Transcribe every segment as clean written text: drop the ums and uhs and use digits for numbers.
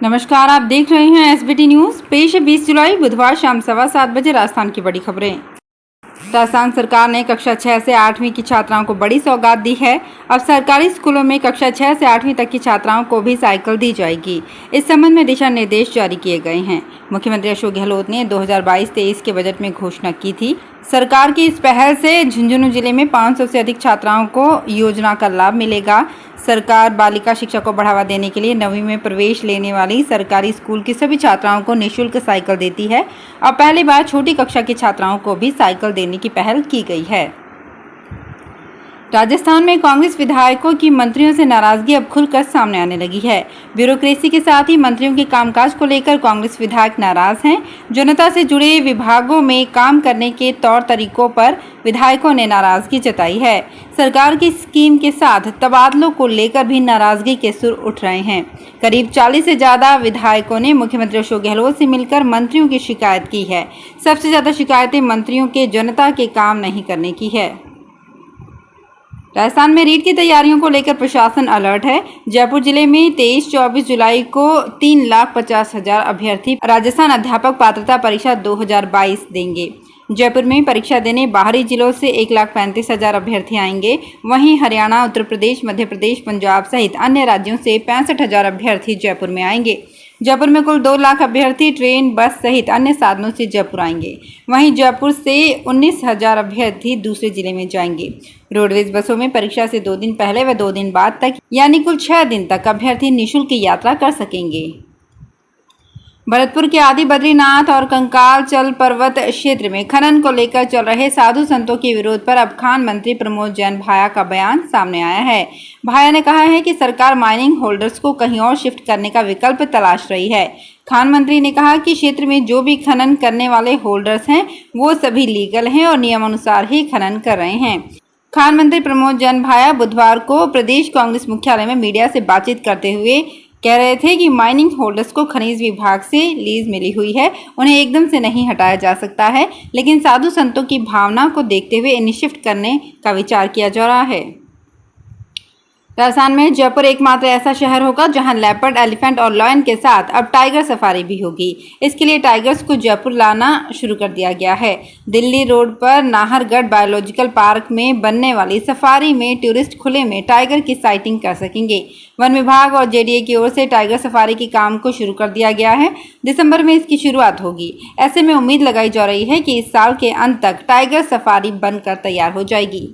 नमस्कार, आप देख रहे हैं एसबीटी न्यूज। पेश है 20 जुलाई बुधवार शाम 7:15 बजे राजस्थान की बड़ी खबरें। राजस्थान सरकार ने कक्षा 6 से 8वीं की छात्राओं को बड़ी सौगात दी है। अब सरकारी स्कूलों में कक्षा 6 से 8वीं तक की छात्राओं को भी साइकिल दी जाएगी। इस संबंध में दिशा निर्देश जारी किए गए हैं। मुख्यमंत्री अशोक गहलोत ने 2022-23 के बजट में घोषणा की थी। सरकार की इस पहल से झुंझुनू जिले में 500 से अधिक छात्राओं को योजना का लाभ मिलेगा। सरकार बालिका शिक्षा को बढ़ावा देने के लिए 9वीं में प्रवेश लेने वाली सरकारी स्कूल की सभी छात्राओं को निःशुल्क साइकिल देती है। अब पहली बार छोटी कक्षा की छात्राओं को भी साइकिल देने की पहल की गई है। राजस्थान में कांग्रेस विधायकों की मंत्रियों से नाराजगी अब खुलकर सामने आने लगी है। ब्यूरोक्रेसी के साथ ही मंत्रियों के कामकाज को लेकर कांग्रेस विधायक नाराज हैं। जनता से जुड़े विभागों में काम करने के तौर तरीकों पर विधायकों ने नाराजगी जताई है। सरकार की स्कीम के साथ तबादलों को लेकर भी नाराजगी के सुर उठ रहे हैं। करीब 40 से ज्यादा विधायकों ने मुख्यमंत्री अशोक गहलोत से मिलकर मंत्रियों की शिकायत की है। सबसे ज्यादा शिकायतें मंत्रियों के जनता के काम नहीं करने की है। राजस्थान में रीट की तैयारियों को लेकर प्रशासन अलर्ट है। जयपुर जिले में 23-24 जुलाई को 3,50,000 अभ्यर्थी राजस्थान अध्यापक पात्रता परीक्षा 2022 देंगे। जयपुर में परीक्षा देने बाहरी जिलों से 1,35,000 अभ्यर्थी आएंगे। वहीं हरियाणा, उत्तर प्रदेश, मध्य प्रदेश, पंजाब सहित अन्य राज्यों से 65,000 अभ्यर्थी जयपुर में आएंगे। जयपुर में कुल 2 लाख अभ्यर्थी ट्रेन, बस सहित अन्य साधनों से जयपुर आएंगे। वहीं जयपुर से 19,000 अभ्यर्थी दूसरे जिले में जाएंगे। रोडवेज बसों में परीक्षा से 2 दिन पहले व 2 दिन बाद तक यानी कुल 6 दिन तक अभ्यर्थी निःशुल्क यात्रा कर सकेंगे। भरतपुर के आदि बद्रीनाथ और कंकालचल पर्वत क्षेत्र में खनन को लेकर चल रहे साधु संतों के विरोध पर अब खान मंत्री प्रमोद जैन भाया का बयान सामने आया है। भाया ने कहा है कि सरकार माइनिंग होल्डर्स को कहीं और शिफ्ट करने का विकल्प तलाश रही है। खान मंत्री ने कहा कि क्षेत्र में जो भी खनन करने वाले होल्डर्स हैं वो सभी लीगल हैं और नियमानुसार ही खनन कर रहे हैं। खान मंत्री प्रमोद जैन भाया बुधवार को प्रदेश कांग्रेस मुख्यालय में मीडिया से बातचीत करते हुए कह रहे थे कि माइनिंग होल्डर्स को खनिज विभाग से लीज मिली हुई है, उन्हें एकदम से नहीं हटाया जा सकता है, लेकिन साधु संतों की भावना को देखते हुए इन्हें शिफ्ट करने का विचार किया जा रहा है। राजस्थान में जयपुर एकमात्र ऐसा शहर होगा जहां लेपर्ड, एलिफेंट और लॉयन के साथ अब टाइगर सफारी भी होगी। इसके लिए टाइगर्स को जयपुर लाना शुरू कर दिया गया है। दिल्ली रोड पर नाहरगढ़ बायोलॉजिकल पार्क में बनने वाली सफारी में टूरिस्ट खुले में टाइगर की साइटिंग कर सकेंगे। वन विभाग और जेडीए की ओर से टाइगर सफारी के काम को शुरू कर दिया गया है। दिसंबर में इसकी शुरुआत होगी। ऐसे में उम्मीद लगाई जा रही है कि इस साल के अंत तक टाइगर सफारी बनकर तैयार हो जाएगी।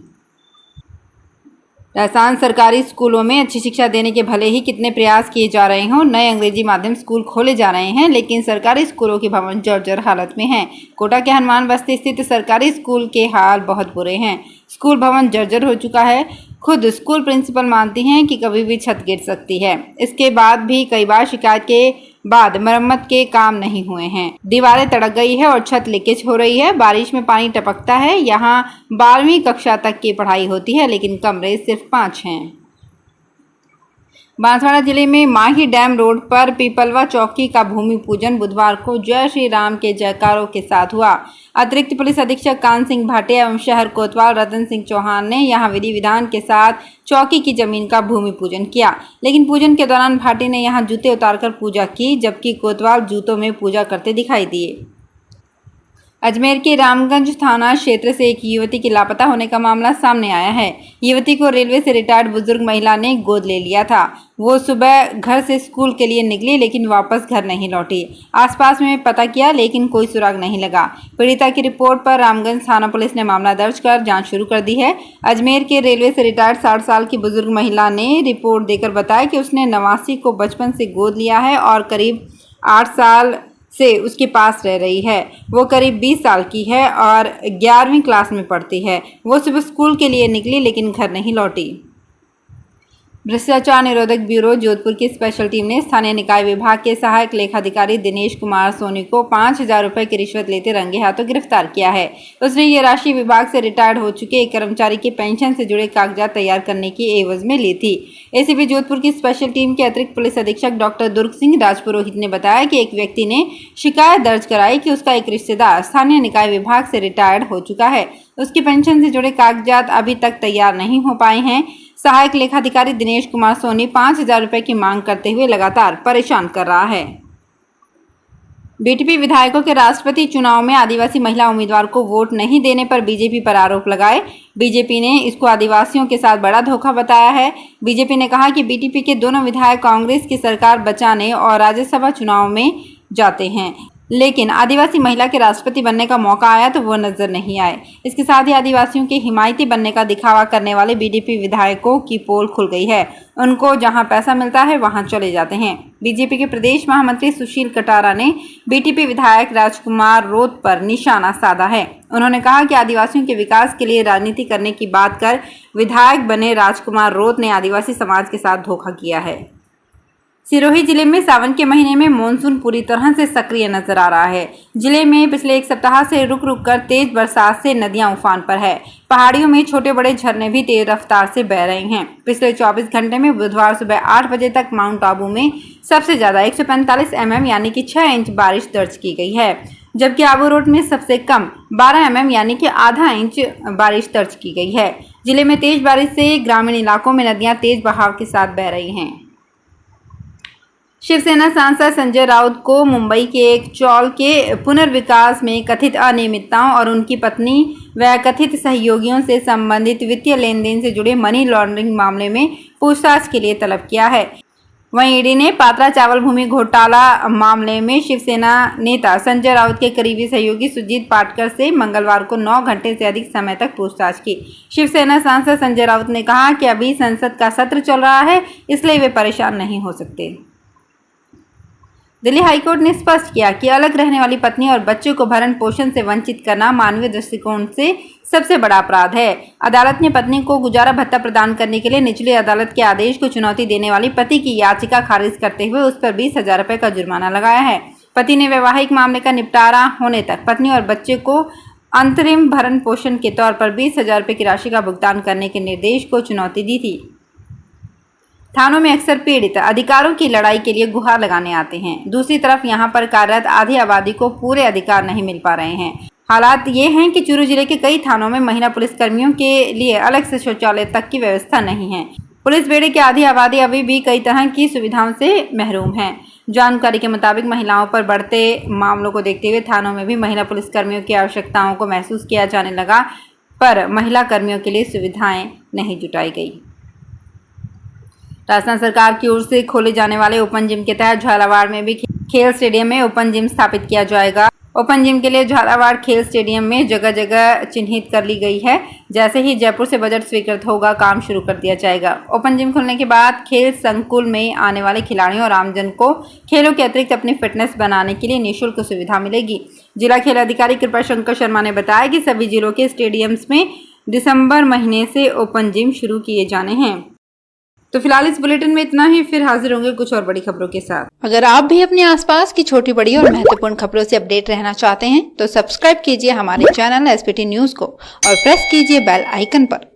राजस्थान सरकारी स्कूलों में अच्छी शिक्षा देने के भले ही कितने प्रयास किए जा रहे हों, नए अंग्रेजी माध्यम स्कूल खोले जा रहे हैं, लेकिन सरकारी स्कूलों के भवन जर्जर हालत में हैं। कोटा के हनुमान बस्ती स्थित सरकारी स्कूल के हाल बहुत बुरे हैं। स्कूल भवन जर्जर हो चुका है। खुद स्कूल प्रिंसिपल मानती हैं कि कभी भी छत गिर सकती है। इसके बाद भी कई बार शिकायत के बाद मरम्मत के काम नहीं हुए हैं। दीवारें तड़क गई है और छत लीकेज हो रही है। बारिश में पानी टपकता है। यहाँ 12वीं कक्षा तक की पढ़ाई होती है, लेकिन कमरे सिर्फ 5 हैं। बांसवाड़ा जिले में माही डैम रोड पर पीपलवा चौकी का भूमि पूजन बुधवार को जय श्री राम के जयकारों के साथ हुआ। अतिरिक्त पुलिस अधीक्षक कान सिंह भाटिया एवं शहर कोतवाल रतन सिंह चौहान ने यहां विधि विधान के साथ चौकी की जमीन का भूमि पूजन किया, लेकिन पूजन के दौरान भाटी ने यहां जूते उतारकर पूजा की, जबकि कोतवाल जूतों में पूजा करते दिखाई दिए। अजमेर के रामगंज थाना क्षेत्र से एक युवती के लापता होने का मामला सामने आया है। युवती को रेलवे से रिटायर्ड बुजुर्ग महिला ने गोद ले लिया था। वो सुबह घर से स्कूल के लिए निकली, लेकिन वापस घर नहीं लौटी। आसपास में पता किया, लेकिन कोई सुराग नहीं लगा। पीड़िता की रिपोर्ट पर रामगंज थाना पुलिस ने मामला दर्ज कर जांच शुरू कर दी है। अजमेर के रेलवे से रिटायर्ड 60 साल की बुजुर्ग महिला ने रिपोर्ट देकर बताया कि उसने नवासी को बचपन से गोद लिया है और करीब 8 साल से उसके पास रह रही है। वो करीब 20 साल की है और 11वीं क्लास में पढ़ती है। वो सुबह स्कूल के लिए निकली, लेकिन घर नहीं लौटी। भ्रष्टाचार निरोधक ब्यूरो जोधपुर की स्पेशल टीम ने स्थानीय निकाय विभाग के सहायक लेखाधिकारी दिनेश कुमार सोनी को 5,000 रुपये की रिश्वत लेते रंगे हाथों गिरफ्तार किया है। उसने ये राशि विभाग से रिटायर्ड हो चुके एक कर्मचारी की पेंशन से जुड़े कागजात तैयार करने की एवज में ली थी। एसीपी जोधपुर की स्पेशल टीम के अतिरिक्त पुलिस अधीक्षक डॉक्टर दुर्ग सिंह राजपुरोहित ने बताया कि एक व्यक्ति ने शिकायत दर्ज कराई कि उसका एक रिश्तेदार स्थानीय निकाय विभाग से रिटायर्ड हो चुका है। उसकी पेंशन से जुड़े कागजात अभी तक तैयार नहीं हो पाए हैं। सहायक लेखाधिकारी दिनेश कुमार सोनी 5,000 रुपए की मांग करते हुए लगातार परेशान कर रहा है। बीटीपी विधायकों के राष्ट्रपति चुनाव में आदिवासी महिला उम्मीदवार को वोट नहीं देने पर बीजेपी पर आरोप लगाए। बीजेपी ने इसको आदिवासियों के साथ बड़ा धोखा बताया है। बीजेपी ने कहा कि बीटीपी के दोनों विधायक कांग्रेस की सरकार बचाने और राज्यसभा चुनाव में जाते हैं, लेकिन आदिवासी महिला के राष्ट्रपति बनने का मौका आया तो वो नजर नहीं आए। इसके साथ ही आदिवासियों के हिमायती बनने का दिखावा करने वाले बीजेपी विधायकों की पोल खुल गई है। उनको जहां पैसा मिलता है वहां चले जाते हैं। बीजेपी के प्रदेश महामंत्री सुशील कटारा ने बीटीपी विधायक राजकुमार रोत पर निशाना साधा है। उन्होंने कहा कि आदिवासियों के विकास के लिए राजनीति करने की बात कर विधायक बने राजकुमार रोत ने आदिवासी समाज के साथ धोखा किया है। सिरोही जिले में सावन के महीने में मानसून पूरी तरह से सक्रिय नजर आ रहा है। जिले में पिछले एक सप्ताह से रुक रुक कर तेज बरसात से नदियां उफान पर है। पहाड़ियों में छोटे बड़े झरने भी तेज रफ्तार से बह रहे हैं। पिछले 24 घंटे में बुधवार सुबह 8 बजे तक माउंट आबू में सबसे ज्यादा 145 mm यानी कि 6 इंच बारिश दर्ज की गई है, जबकि आबू रोड में सबसे कम 12 mm यानी कि आधा इंच बारिश दर्ज की गई है। जिले में तेज बारिश से ग्रामीण इलाकों में नदियां तेज बहाव के साथ बह रही हैं। शिवसेना सांसद संजय राउत को मुंबई के एक चौल के पुनर्विकास में कथित अनियमितताओं और उनकी पत्नी व कथित सहयोगियों से संबंधित वित्तीय लेन देन से जुड़े मनी लॉन्ड्रिंग मामले में पूछताछ के लिए तलब किया है। वहीं ईडी ने पात्रा चावल भूमि घोटाला मामले में शिवसेना नेता संजय राउत के करीबी सहयोगी सुजीत पाटकर से मंगलवार को 9 घंटे से अधिक समय तक पूछताछ की। शिवसेना सांसद संजय राउत ने कहा कि अभी संसद का सत्र चल रहा है, इसलिए वे परेशान नहीं हो सकते। दिल्ली हाईकोर्ट ने स्पष्ट किया कि अलग रहने वाली पत्नी और बच्चों को भरण पोषण से वंचित करना मानवीय दृष्टिकोण से सबसे बड़ा अपराध है। अदालत ने पत्नी को गुजारा भत्ता प्रदान करने के लिए निचली अदालत के आदेश को चुनौती देने वाली पति की याचिका खारिज करते हुए उस पर 20,000 रुपये का जुर्माना लगाया है। पति ने वैवाहिक मामले का निपटारा होने तक पत्नी और बच्चे को अंतरिम भरण पोषण के तौर पर 20,000 रुपये की राशि का भुगतान करने के निर्देश को चुनौती दी थी। थानों में अक्सर पीड़ित अधिकारों की लड़ाई के लिए गुहार लगाने आते हैं। दूसरी तरफ यहां पर कार्यरत आधी आबादी को पूरे अधिकार नहीं मिल पा रहे हैं। हालात ये हैं कि चूरू जिले के कई थानों में महिला पुलिसकर्मियों के लिए अलग से शौचालय तक की व्यवस्था नहीं है। पुलिस बेड़े की आधी आबादी अभी भी कई तरह की सुविधाओं से महरूम है। जानकारी के मुताबिक महिलाओं पर बढ़ते मामलों को देखते हुए थानों में भी महिला पुलिसकर्मियों की आवश्यकताओं को महसूस किया जाने लगा, पर महिला कर्मियों के लिए सुविधाएं नहीं जुटाई गई। राजस्थान सरकार की ओर से खोले जाने वाले ओपन जिम के तहत झालावाड़ में भी खेल स्टेडियम में ओपन जिम स्थापित किया जाएगा। ओपन जिम के लिए झालावाड़ खेल स्टेडियम में जगह जगह चिन्हित कर ली गई है। जैसे ही जयपुर से बजट स्वीकृत होगा, काम शुरू कर दिया जाएगा। ओपन जिम खुलने के बाद खेल संकुल में आने वाले खिलाड़ियों और आमजन को खेलों के अतिरिक्त अपनी फिटनेस बनाने के लिए निःशुल्क सुविधा मिलेगी। जिला खेल अधिकारी कृपा शंकर शर्मा ने बताया कि सभी जिलों के स्टेडियम्स में दिसंबर महीने से ओपन जिम शुरू किए जाने हैं। तो फिलहाल इस बुलेटिन में इतना ही, फिर हाजिर होंगे कुछ और बड़ी खबरों के साथ। अगर आप भी अपने आसपास की छोटी बड़ी और महत्वपूर्ण खबरों से अपडेट रहना चाहते हैं तो सब्सक्राइब कीजिए हमारे चैनल एसपीटी न्यूज को और प्रेस कीजिए बेल आइकन पर।